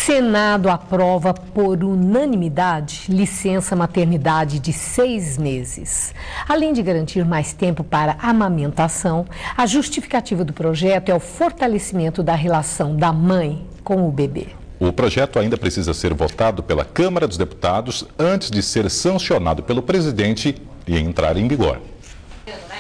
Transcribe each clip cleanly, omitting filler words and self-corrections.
Senado aprova por unanimidade licença maternidade de 6 meses. Além de garantir mais tempo para amamentação, a justificativa do projeto é o fortalecimento da relação da mãe com o bebê. O projeto ainda precisa ser votado pela Câmara dos Deputados antes de ser sancionado pelo presidente e entrar em vigor.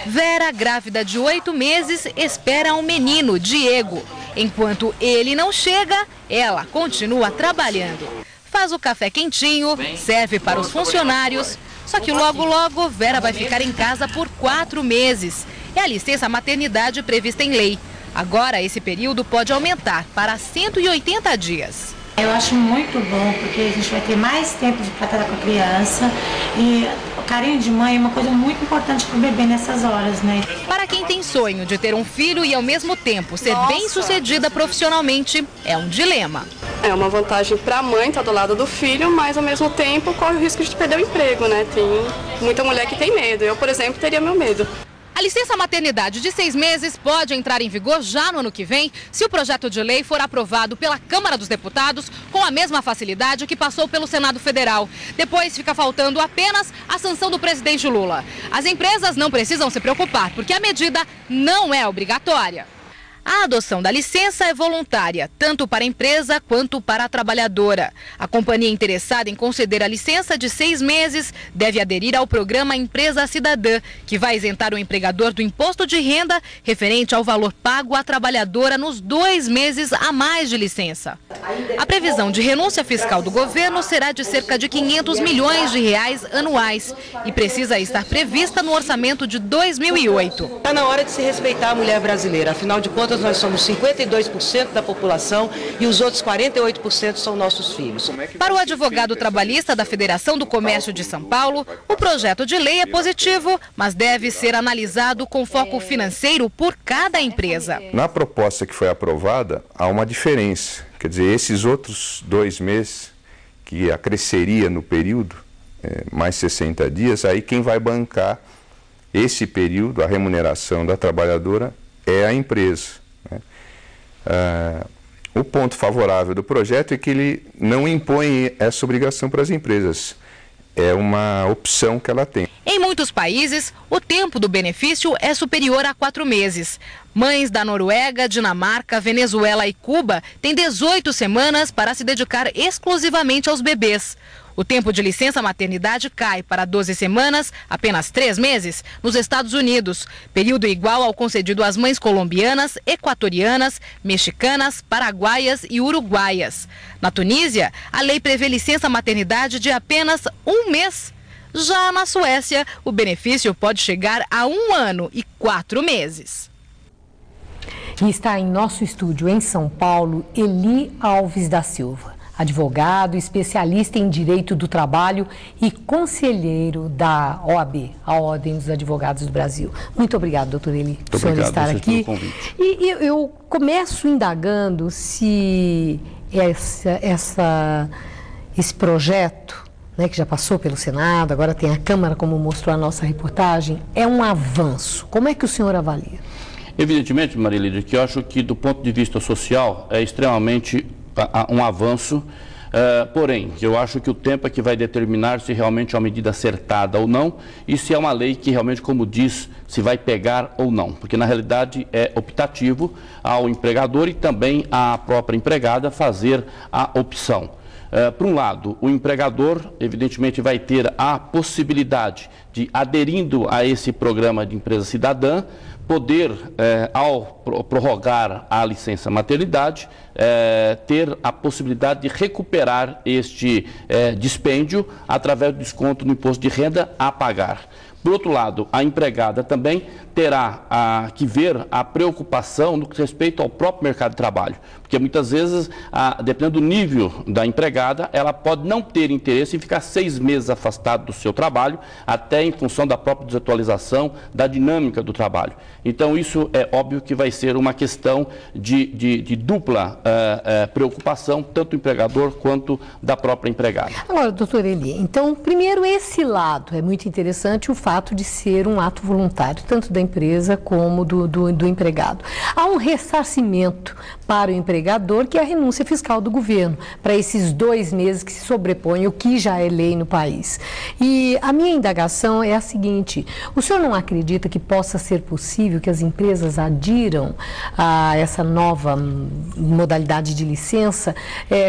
Vera, grávida de 8 meses, espera um menino, Diego. Enquanto ele não chega, ela continua trabalhando. Faz o café quentinho, serve para os funcionários. Só que logo, Vera vai ficar em casa por 4 meses. É a licença maternidade prevista em lei. Agora, esse período pode aumentar para 180 dias. Eu acho muito bom, porque a gente vai ter mais tempo para tratar com a criança e o carinho de mãe é uma coisa muito importante para o bebê nessas horas, né? Para quem tem sonho de ter um filho e ao mesmo tempo ser bem-sucedida profissionalmente, é um dilema. É uma vantagem para a mãe estar do lado do filho, mas ao mesmo tempo corre o risco de perder o emprego, né? Tem muita mulher que tem medo. Eu, por exemplo, teria meu medo. A licença maternidade de 6 meses pode entrar em vigor já no ano que vem, se o projeto de lei for aprovado pela Câmara dos Deputados com a mesma facilidade que passou pelo Senado Federal. Depois fica faltando apenas a sanção do presidente Lula. As empresas não precisam se preocupar, porque a medida não é obrigatória. A adoção da licença é voluntária, tanto para a empresa quanto para a trabalhadora. A companhia interessada em conceder a licença de 6 meses deve aderir ao programa Empresa Cidadã, que vai isentar o empregador do imposto de renda referente ao valor pago à trabalhadora nos 2 meses a mais de licença. A previsão de renúncia fiscal do governo será de cerca de 500 milhões de reais anuais e precisa estar prevista no orçamento de 2008. Está na hora de se respeitar a mulher brasileira, afinal de contas nós somos 52% da população e os outros 48% são nossos filhos. Para o advogado trabalhista da Federação do Comércio de São Paulo, o projeto de lei é positivo, mas deve ser analisado com foco financeiro por cada empresa. Na proposta que foi aprovada, há uma diferença. Quer dizer, esses outros 2 meses que acresceria no período, mais 60 dias, aí quem vai bancar esse período, a remuneração da trabalhadora, é a empresa. O ponto favorável do projeto é que ele não impõe essa obrigação para as empresas. É uma opção que ela tem. Em muitos países, o tempo do benefício é superior a 4 meses. Mães da Noruega, Dinamarca, Venezuela e Cuba têm 18 semanas para se dedicar exclusivamente aos bebês. O tempo de licença maternidade cai para 12 semanas, apenas 3 meses, nos Estados Unidos, período igual ao concedido às mães colombianas, equatorianas, mexicanas, paraguaias e uruguaias. Na Tunísia, a lei prevê licença maternidade de apenas 1 mês. Já na Suécia, o benefício pode chegar a 1 ano e 4 meses. E está em nosso estúdio em São Paulo, Eli Alves da Silva, advogado, especialista em direito do trabalho e conselheiro da OAB, a Ordem dos Advogados do Brasil. Muito obrigado, doutor Eli, por senhor estar aqui. E eu começo indagando se esse projeto, né, que já passou pelo Senado, agora tem a Câmara, como mostrou a nossa reportagem, é um avanço. Como é que o senhor avalia? Evidentemente, Maria Lídia, que eu acho que do ponto de vista social é extremamente um avanço, porém, eu acho que o tempo é que vai determinar se realmente é uma medida acertada ou não e se é uma lei que realmente, como diz, se vai pegar ou não, porque na realidade é optativo ao empregador e também à própria empregada fazer a opção. Por um lado, o empregador, evidentemente, vai ter a possibilidade de, aderindo a esse programa de empresa cidadã, poder, ao prorrogar a licença maternidade, ter a possibilidade de recuperar este dispêndio através do desconto no imposto de renda a pagar. Por outro lado, a empregada também terá que ver a preocupação no que respeito ao próprio mercado de trabalho, porque muitas vezes, dependendo do nível da empregada, ela pode não ter interesse em ficar 6 meses afastada do seu trabalho, até em função da própria desatualização da dinâmica do trabalho. Então, isso é óbvio que vai ser uma questão de dupla preocupação, tanto do empregador quanto da própria empregada. Agora, doutor Eli, então, primeiro esse lado, é muito interessante o fato de ser um ato voluntário, tanto da empresa como do empregado. Há um ressarcimento para o empregador, que é a renúncia fiscal do governo, para esses 2 meses que se sobrepõem o que já é lei no país. E a minha indagação é a seguinte: o senhor não acredita que possa ser possível que as empresas adiram a essa nova modalidade de licença,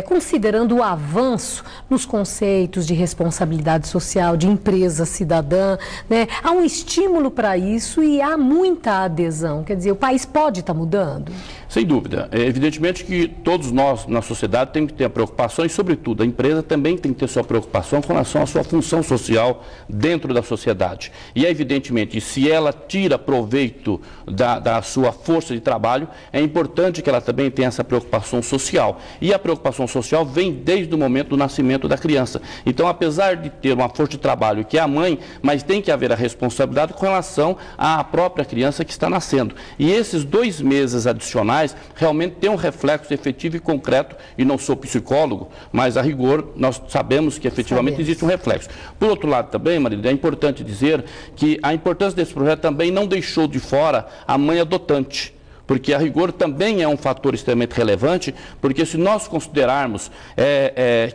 considerando o avanço nos conceitos de responsabilidade social, de empresa cidadã, né? Há um estímulo para isso e há muita adesão. Quer dizer, o país pode estar mudando? Sem dúvida. É evidentemente que todos nós na sociedade temos que ter a preocupação e, sobretudo, a empresa também tem que ter sua preocupação com relação à sua função social dentro da sociedade. E, evidentemente, se ela tira proveito da sua força de trabalho, é importante que ela também tenha essa preocupação social. E a preocupação social vem desde o momento do nascimento da criança. Então, apesar de ter uma força de trabalho que é a mãe, mas tem que haver a responsabilidade com relação à própria criança que está nascendo. E esses 2 meses adicionais realmente têm um reflexo efetivo e concreto, e não sou psicólogo, mas a rigor nós sabemos que efetivamente existe um reflexo. Por outro lado também, Marília, é importante dizer que a importância desse projeto também não deixou de fora a mãe adotante, porque a rigor também é um fator extremamente relevante, porque se nós considerarmos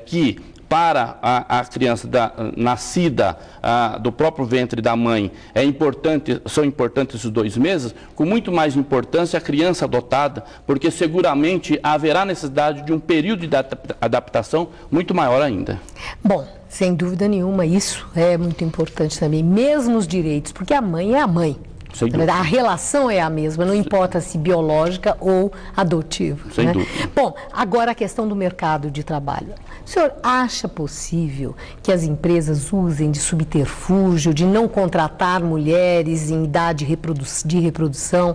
que para a criança nascida do próprio ventre da mãe são importantes esses 2 meses, com muito mais importância a criança adotada, porque seguramente haverá necessidade de um período de adaptação muito maior ainda. Bom, sem dúvida nenhuma, isso é muito importante também, mesmo os direitos, porque a mãe é a mãe. A relação é a mesma, não importa se biológica ou adotiva. Sem dúvida. Bom, agora a questão do mercado de trabalho. O senhor acha possível que as empresas usem de subterfúgio, de não contratar mulheres em idade de reprodução,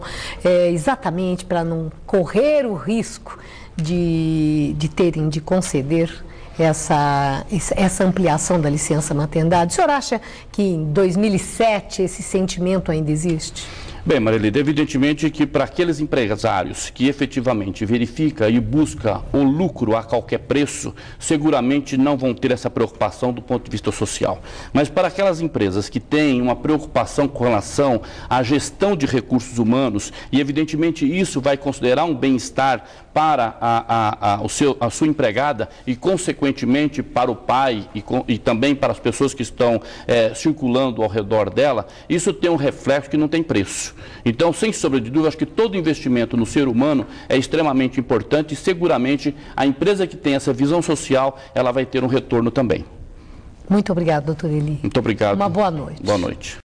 exatamente para não correr o risco de terem de conceder essa ampliação da licença maternidade? O senhor acha que em 2007 esse sentimento ainda existe? Bem, Marilida, evidentemente que para aqueles empresários que efetivamente verifica e busca o lucro a qualquer preço, seguramente não vão ter essa preocupação do ponto de vista social. Mas para aquelas empresas que têm uma preocupação com relação à gestão de recursos humanos, e evidentemente isso vai considerar um bem-estar para a sua empregada e, consequentemente, para o pai e também para as pessoas que estão circulando ao redor dela, isso tem um reflexo que não tem preço. Então, sem sombra de dúvida, acho que todo investimento no ser humano é extremamente importante e seguramente a empresa que tem essa visão social, ela vai ter um retorno também. Muito obrigado, doutor Eli. Muito obrigado. Uma boa noite. Boa noite.